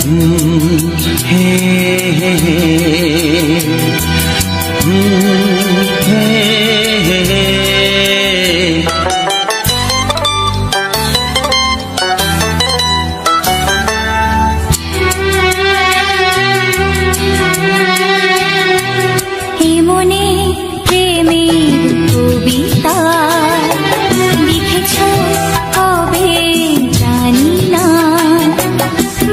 হে হে হে হে হে মনে প্রেমের কবিতা লিখেছ কবে জানি না,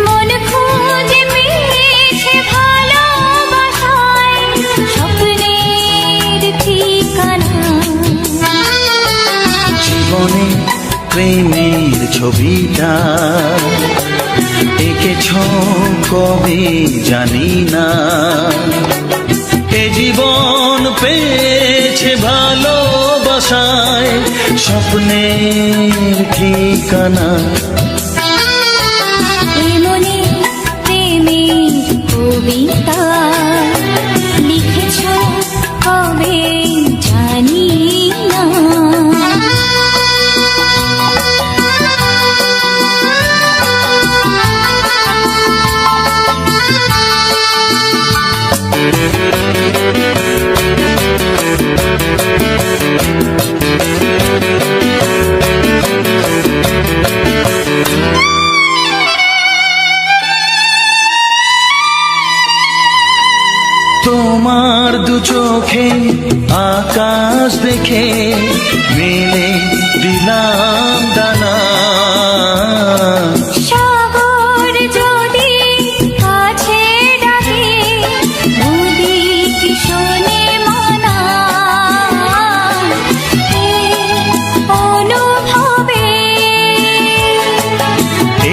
মন খুঁজে পেয়েছে ভালোবাসায় স্বপ্নের ঠিকানা। জীবনে প্রেমের ছবিটা এঁকেছ কবে জানি না, এ জীবন পেয়েছে ভালোবাসায় স্বপ্নের ঠিকানা। মনে প্রেমের কবিতা লিখেছ কবে জানি না। তোমার দু চোখে আকাশ দেখে মেলে দিলাম দানা, সাগর যদি কাছে ডাকে নদী কি শোনে মানা, এই অনুভবে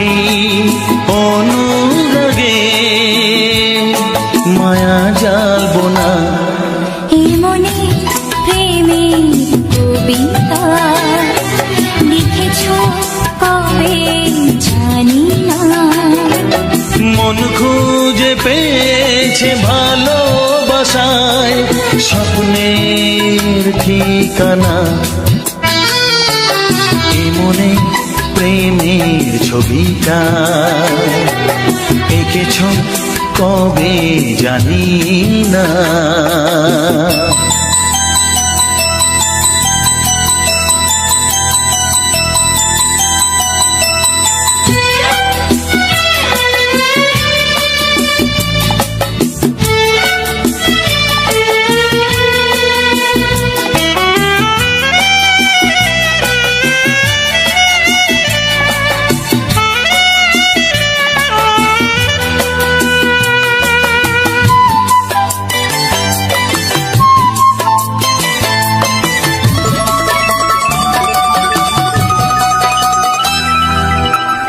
এই অনুরাগে মায়া জ্বালবো না। মনে প্রেমের কবিতা লিখেছ কবে জানি না, মন খুঁজে পেয়েছে ভালোবাসায় স্বপ্নের ঠিকানা। এ মনে প্রেমের ছবিটা এঁকেছ কবে জানি না।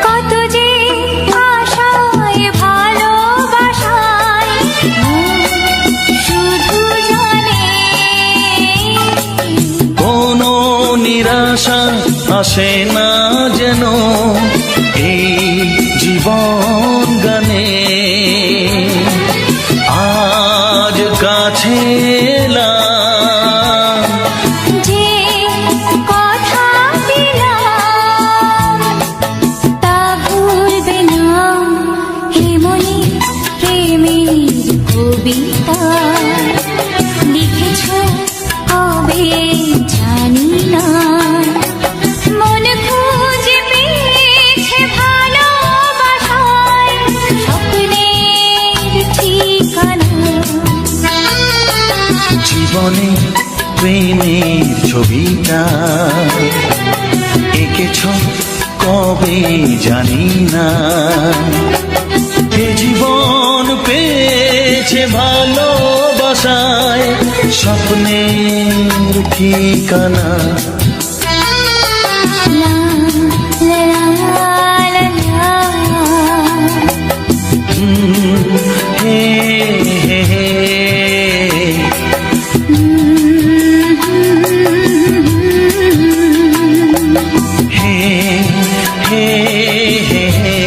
কত যে আশায় ভালোবাসায় শুধু জানে কোনো নিরাশা আসে না যেন এই জীবন গানে, আজ কাছে এলাম যে কথা দিলাম তা ভুলবে না। হে মনে প্রেমের কবিতা লিখেছ কবে জানি না, মন খুঁজে পেয়েছে ভালোবাসায় স্বপ্নের ঠিকানা। জীবনে প্রেমের ছবিটা এঁকেছ কবে জানি না, এ জীবন পেয়েছে ভালোবাসায় স্বপ্নের ঠিকানা। লা লা লা লা হে হে হে হে হে হে হে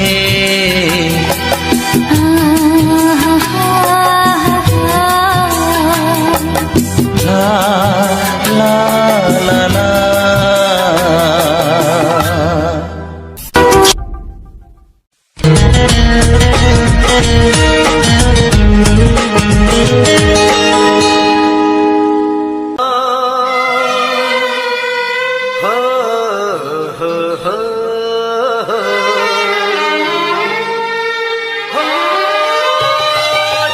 লা লা লা লা।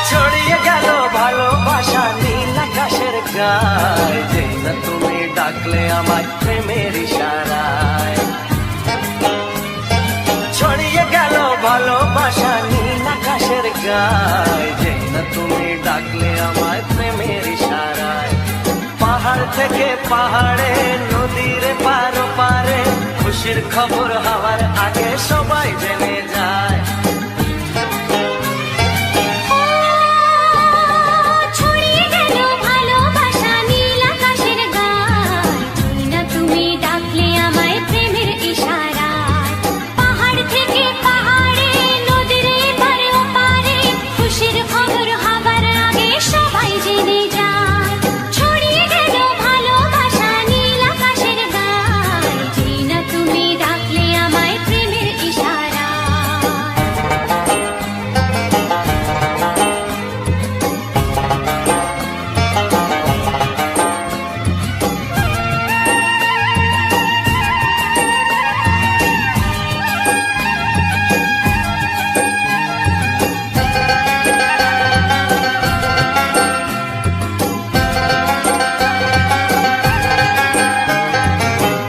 ছড়িয়ে গেল ভালোবাসা নীল আকাশের গায়ে, যে না তুমি ডাকলে আমার প্রেমের ইশারায়। ছড়িয়ে গেল ভালোবাসা নীল আকাশের গায়ে, যে না তুমি ডাকলে আমার প্রেমের ইশারায়। পাহাড় থেকে পাহাড়ে, নদীর পারো পারে, খুশির খবর হওয়ার আগে সবাই জেনে যায়। ছড়িয়ে গেল ভালোবাসা নীল আকাশের গায়ে, তুই না তুমি ডাকলে আমায় প্রেমের ইশারায়। পাহাড় থেকে পাহাড়ে, নদীর এপারে ওপারে, খুশির খবর হবার আগে সবাই জেনে যায়। ছড়িয়ে গেল ভালোবাসা নীল আকাশের গায়ে, তুই না তুমি ডাকলে আমায় প্রেমের ইশারায়।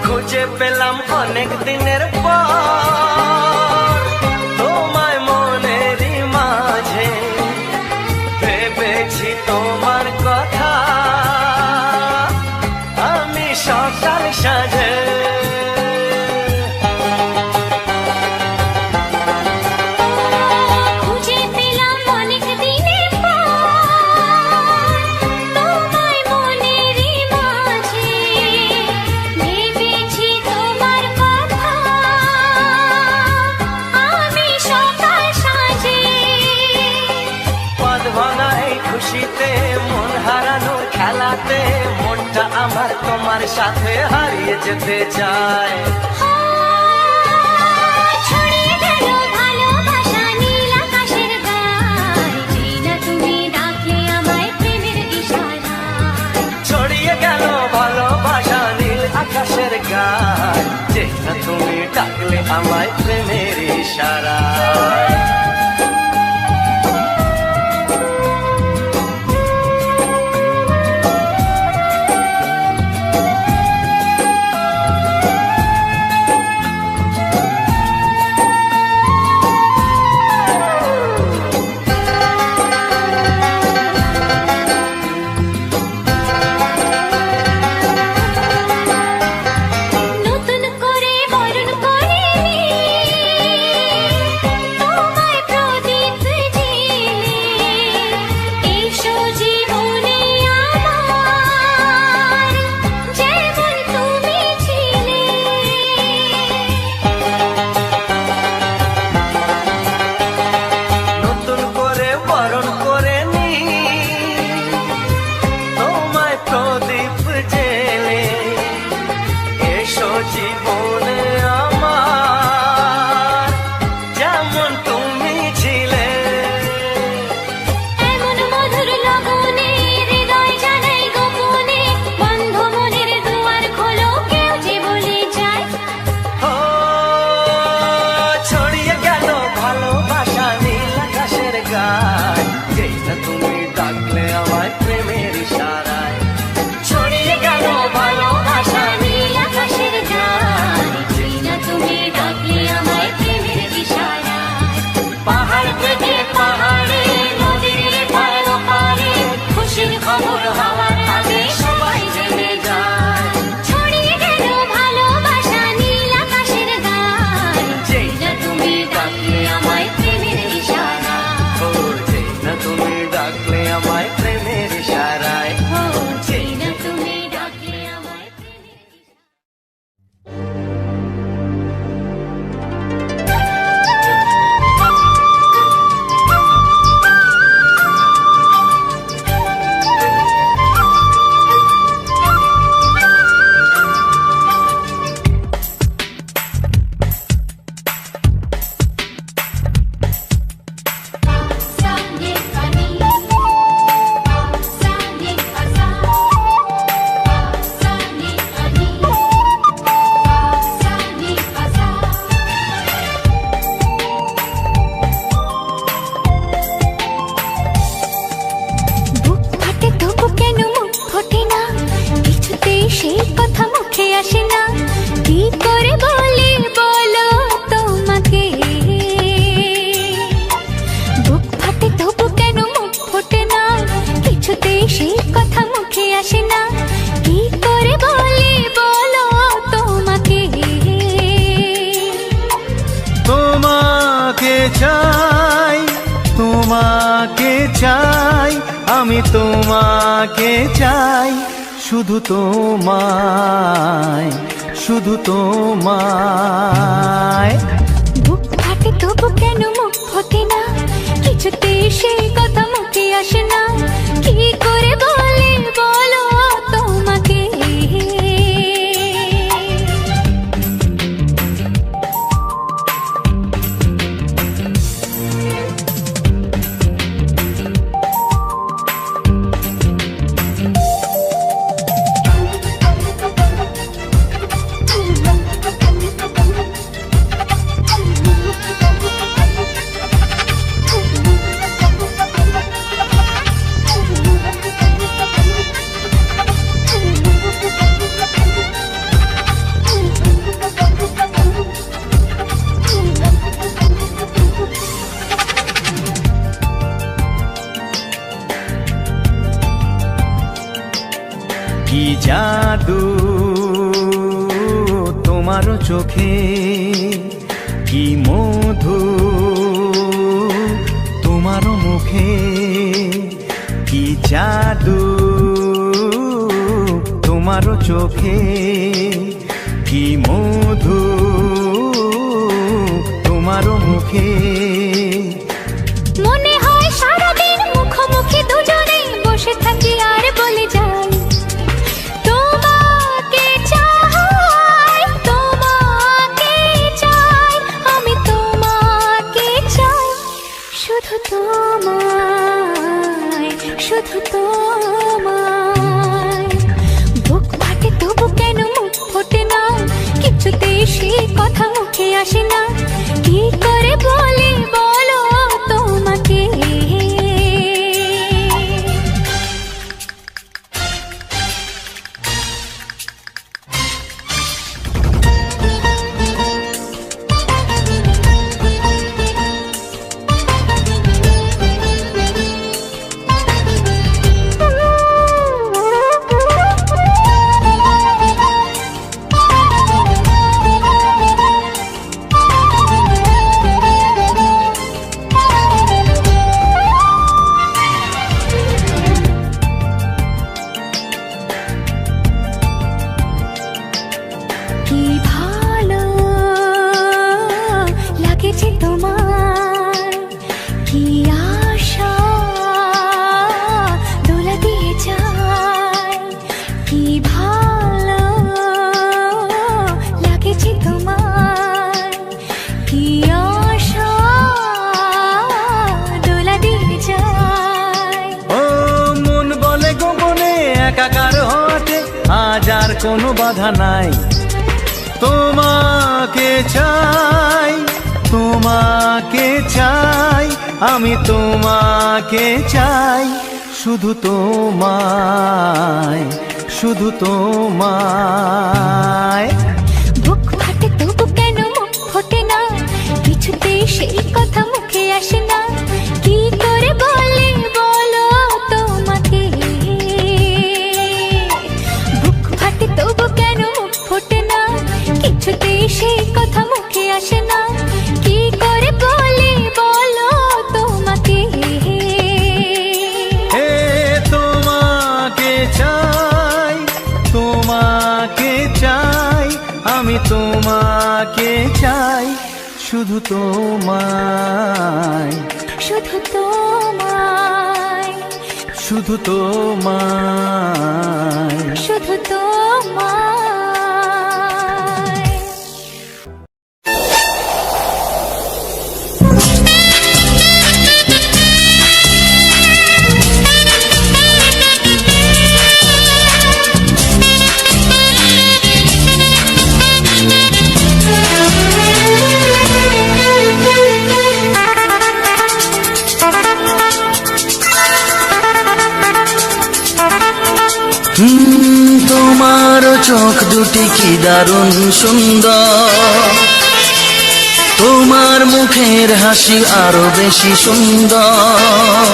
খুঁজে পেলাম অনেক দিনের পর তোমায় মনেরই মাঝে, ভেবেছি তোমার কথা আমি সকাল সাজে। খুঁজে পেলাম অনেক দিনের পর তোমায় মনেরই মাঝে, ভেবেছি তোমার কথা আমি সকাল সাজে। পদ ভাঙা এই খুশিতে, মন হারানোর খেলাতে, মনটা আমার তোমার সাথে হারিয়ে যেতে চায়। ছড়িয়ে গেল ভালোবাসা নীল আকাশের গায়ে, যে না তুমি ডাকলে আমায় প্রেমের ইশারায়। ছড়িয়ে গেল ভালোবাসা নীল আকাশের গায়ে, যে না তুমি ডাকলে আমায় প্রেমের ইশারায়। নতুন করে বরণ করে তোমায় প্রদীপ জেলে, এসো জীবনে আমার যেমন তুমি ছিলে। নতুন করে বরণ করে নি তোমায় প্রদীপ জেলে, এসো জীবনে আমার যেমন তুমি ছিলে। এমন মধুর লগনে হৃদয় জানাই গোপনে, বন্ধ মনের দুয়ার খোলো, কেউ যে বলে যায়। ও ছড়িয়ে গেল ভালোবাসা নীল আকাশের গায়ে, যেই না তুমি ডাকলে আমায় প্রেমের ইশারায়। ছড়িয়ে গেল ভালোবাসা নীল আকাশের গায়ে, যেই না তুমি ডাকলে আমায় প্রেমের ইশারায়। পাহাড় থেকে পাহাড়ে, নদীর পার পারে, খুশির খবর হওয়ার আগে সবাই জেনে যায়। ছড়িয়ে গেল ভালোবাসা নীল আকাশের গায়ে, যেই না তুমি ডাকলে আমায় প্রেমের ইশারায়। ও যে চাই, তোমাকে চাই, আমি তোমাকে চাই, শুধু তোমায়, শুধু তোমায়। বুক ফাটে তবু কেন মুখ ফোটে না, কিছুতে সেই কথা মুখে আসে না, কি করে বলে বলো তোমাকে। কি জাদু তোমার চোখে, কি মধু তোমার মুখে, কি জাদু তোমার চোখে, কি মধু তোমার মুখে। মনে হয় সারাদিন মুখোমুখি দুজনেই বসে থাকি আর বলে যাই, তোমাকে চাই, তোমাকে চাই, আমি তোমাকে চাই, শুধু তোমায়, শুধু তোমায়। বুক ফাটে তবু কেন মুখ ফোটে না, কিছুতেই সেই কথা মুখে আসে না, কি করে বলি বলো তোমাকে। কি ভালো লাগেছে তোমার, কি আশা দোলা দিয়ে যায়, কি ভালো লাগেছে তোমার, কি আশা দোলা দিয়ে যায়। ও মন বলে গোপনে একাকার হতে আজ আর কোনো বাধা নাই, তোমাকে চাই, তোমাকে চাই, আমি তোমাকে চাই, শুধু তোমায়, শুধু তোমায়। বুক ফাটে তবু কেন মুখ ফোটে না, কিছুতেই সেই কথা মুখে আসে না, কি করে বলে বলো তোমাকে। বুক ফাটে তবু কেন মুখ ফোটে না, কিছুতেই সেই কথা মুখে আসে না, কি করে বলে বলো তোমাকে। হে তোমাকে চাই, তোমাকে চাই, আমি তোমাকে চাই, শুধু তোমায়, শুধু তোমায়, শুধু তোমায়। শুধু তোমায়। তোমার চোখ দুটি কি দারুণ সুন্দর, তোমার মুখের হাসি আরো বেশি সুন্দর।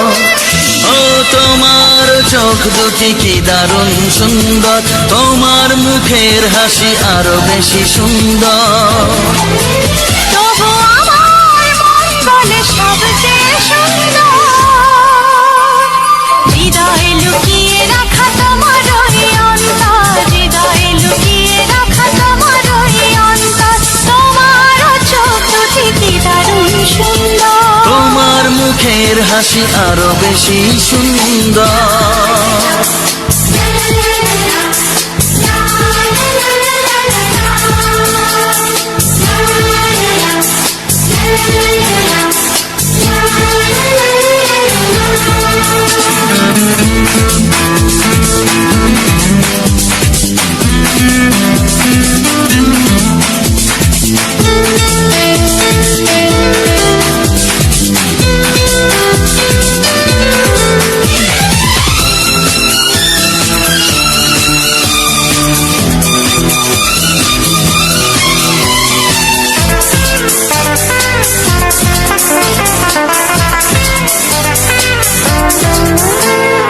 ও তোমার চোখ দুটি কি দারুণ সুন্দর, তোমার মুখের হাসি আরো বেশি সুন্দর। তবু আমার মন মুখের হাসি আরো বেশি সুন্দর।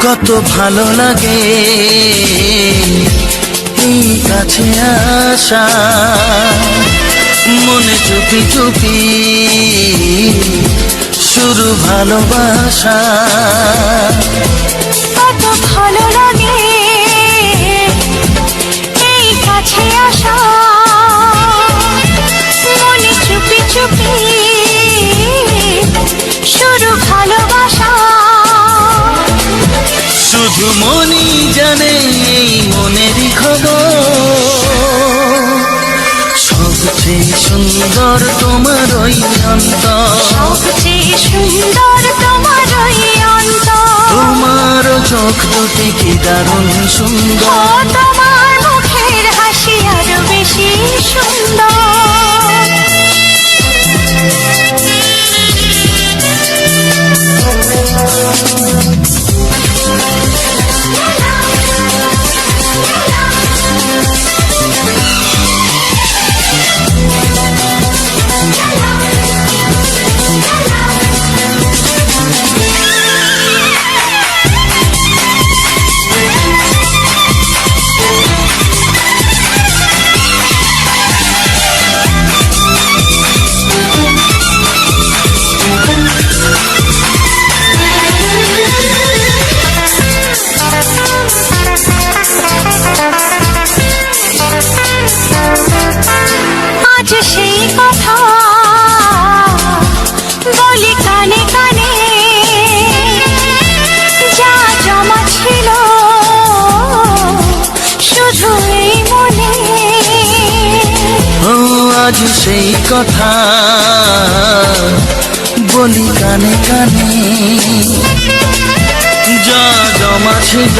কত ভালো লাগে এই কাছে আসা, মনে চুপি চুপি শুরু ভালোবাসা। কত ভালো লাগে এই কাছে আসা, মনে চুপি চুপি শুরু ভালোবাসা। শুধু মনই জানে এই মনেরই খবর, সবচেয়ে সুন্দর তোমার ওই অন্তর, সবচেয়ে সুন্দর তোমার ওই অন্তর। তোমার চোখ দুটি কি দারুণ ও সুন্দর। তোমার মুখের হাসি আরো বেশি সুন্দর। আজ সেই কথা বলি কানে কানে, যা জমা ছিল শুধু এই মনে। ও আজ সেই কথা বলি কানে কানে, যা জমা ছিল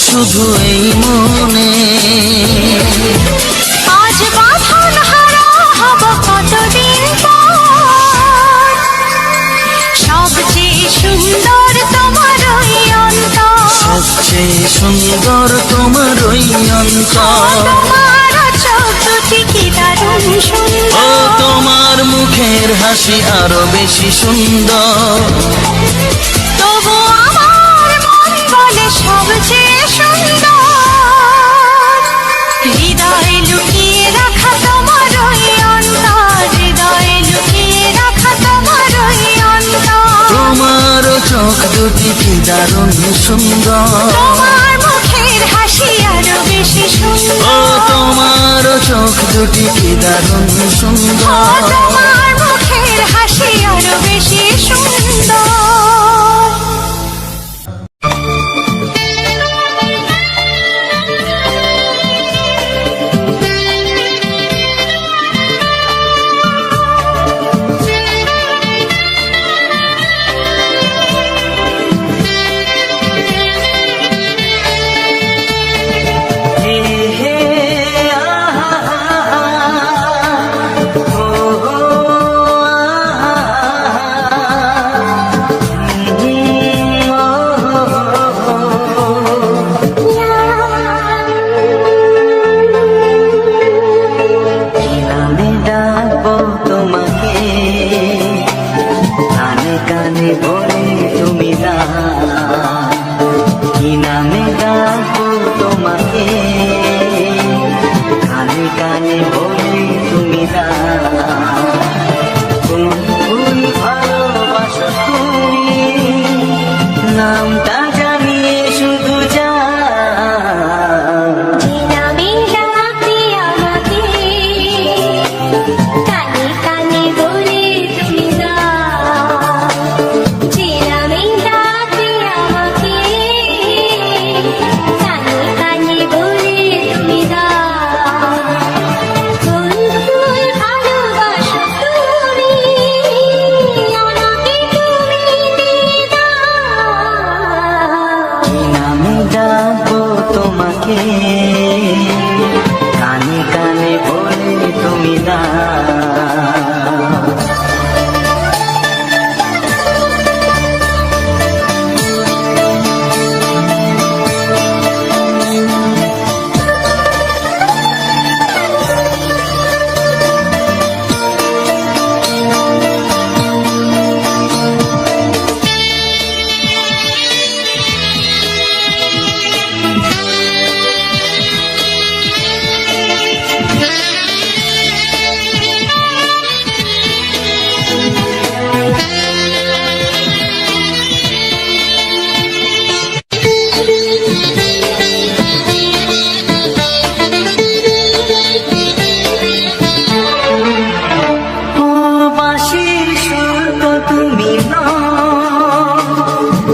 শুধু এই মনে। আজ বাঁধন হারা হব কতদিন পর, সবচেয়ে সুন্দর তোমার ওই অন্তর, সবচেয়ে সুন্দর তোমার ওই অন্তর। তোমার চোখ দুটি কি দারুণ ও সুন্দর। তোমার মুখের হাসি আরো বেশি সুন্দর। তবু আমার মন বলে সবচেয়ে সুন্দর, হৃদয়ে লুকিয়ে রাখা তোমার ওই অন্তর, হৃদয়ে লুকিয়ে রাখা তোমার ওই অন্তর। তোমার চোখ দুটি কি দারুণ সুন্দর। তোমার মুখের হাসি আরো বেশি ও সুন্দর। তোমার চোখ দুটি কি দারুণ ও সুন্দর। তোমার মুখের হাসি আরো বেশি সুন্দর। হে হে আহা, ও, ও,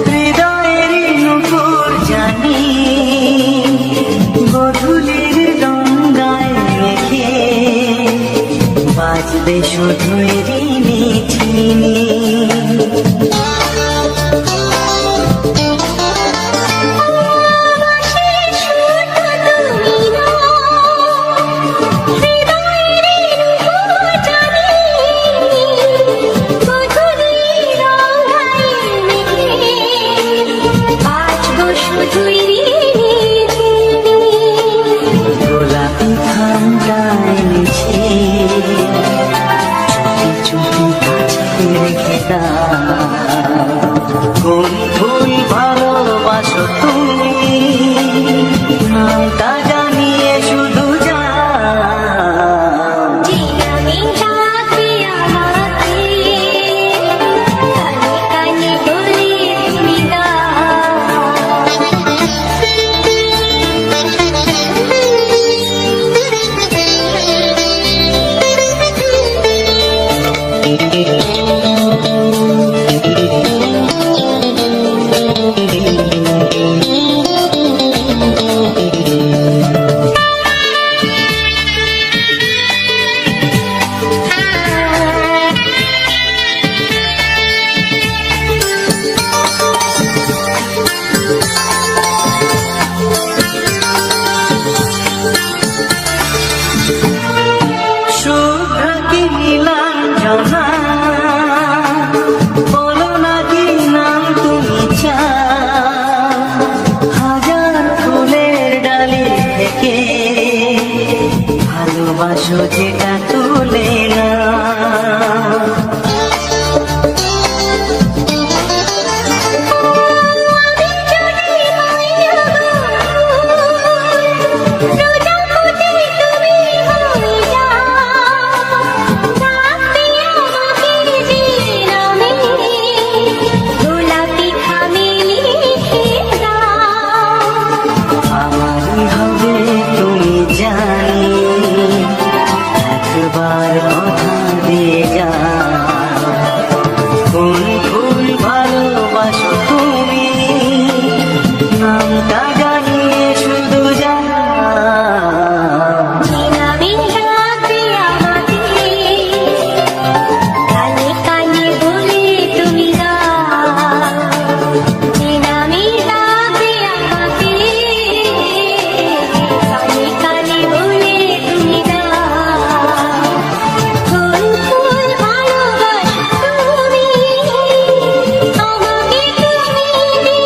হৃদয়ের নুপুর জানি গধূলির গঙ্গায় মেখে বাজবে শুধুই রিমিঝিমি। গোলাপি খামটায় নিচে চুপি চুপি কাছে রেখে দাও। কোন ফুল ভালোবাসো তুমি নামটা জানিয়ে শুধু যাও। জিনামি ডাকে আমাকে, কানে কানে বলে তুমি শুভ্র কি নীলাঞ্জনা বলো না কি নাম তুমি চাও। হাজার ফুলের ডালি থেকে ভালোবাসো যেটা তুলে না। আমারই হবে তুমি জানি একবার কথা দিয়ে যাও। কোন ফুল ভালোবাসো তুমি নামটা জানিয়ে শুধু যাও। কানে কানে বলে তুমি জিনামি ডাকে আমাকে, কানে কানে বলে তুমি কোন ফুল ভালোবাসো তুমি আমাকে তুমি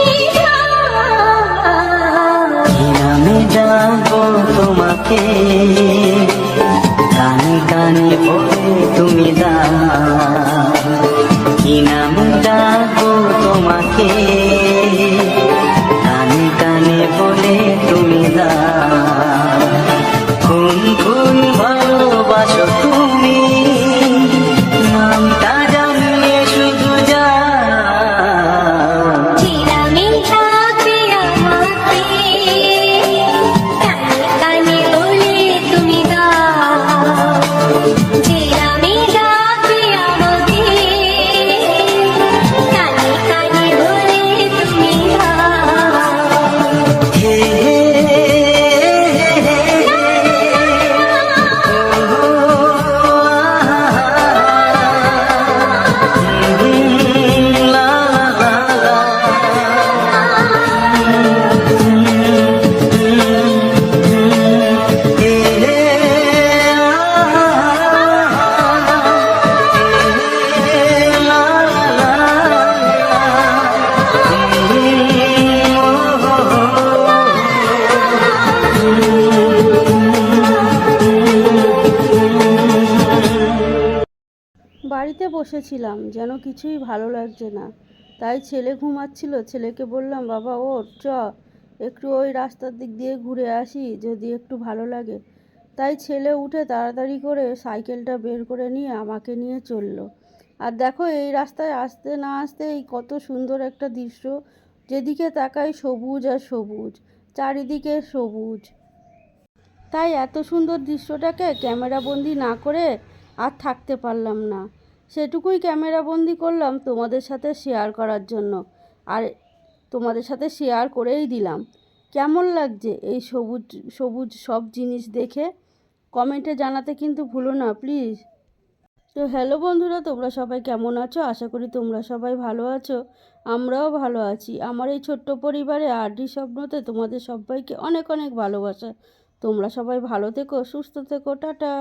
নামে ডাকবো তোমাকে কানে কানে বলে তুমি দাও। কি নামে ডাকবো তোমাকে কানে কানে বলে তুমি দাও। কোন ফুল ভালোবাসো তুমি নামটা জানিয়ে শুধু যাও। জিনামি ডাকে আমাকে, কানে কানে বলে তুমি জিনামি ডাকে আমাকে, কানে কানে বলে তুমি হে বাড়িতে বসেছিলাম, যেন কিছুই ভালো লাগছে না। তাই ছেলে ঘুমাচ্ছিল, ছেলেকে বললাম, বাবা ওঠ, একটু ওই রাস্তার দিক দিয়ে ঘুরে আসি, যদি একটু ভালো লাগে। তাই ছেলে উঠে তাড়াতাড়ি করে সাইকেলটা বের করে নিয়ে আমাকে নিয়ে চললো। আর দেখো, এই রাস্তায় আসতে না আসতেই কত সুন্দর একটা দৃশ্য, যেদিকে তাকাই সবুজ আর সবুজ, চারিদিকে সবুজ। তাই এত সুন্দর দৃশ্যটাকে ক্যামেরাবন্দি না করে আর থাকতে পারলাম না। সেটুকুই ক্যামেরা বন্দি করলাম তোমাদের সাথে শেয়ার করার জন্য, আর তোমাদের সাথে শেয়ার করেই দিলাম। কেমন লাগছে এই সবুজ সবুজ সব জিনিস দেখে কমেন্টে জানাতে কিন্তু ভুলো না প্লিজ। তো হ্যালো বন্ধুরা, তোমরা সবাই কেমন আছো? আশা করি তোমরা সবাই ভালো আছো, আমরাও ভালো আছি। আমার এই ছোট্ট পরিবারে আরডি স্বপ্নতে তোমাদের সবাইকে অনেক অনেক ভালোবাসা। তোমরা সবাই ভালো থেকো, সুস্থ থেকো, টাটা।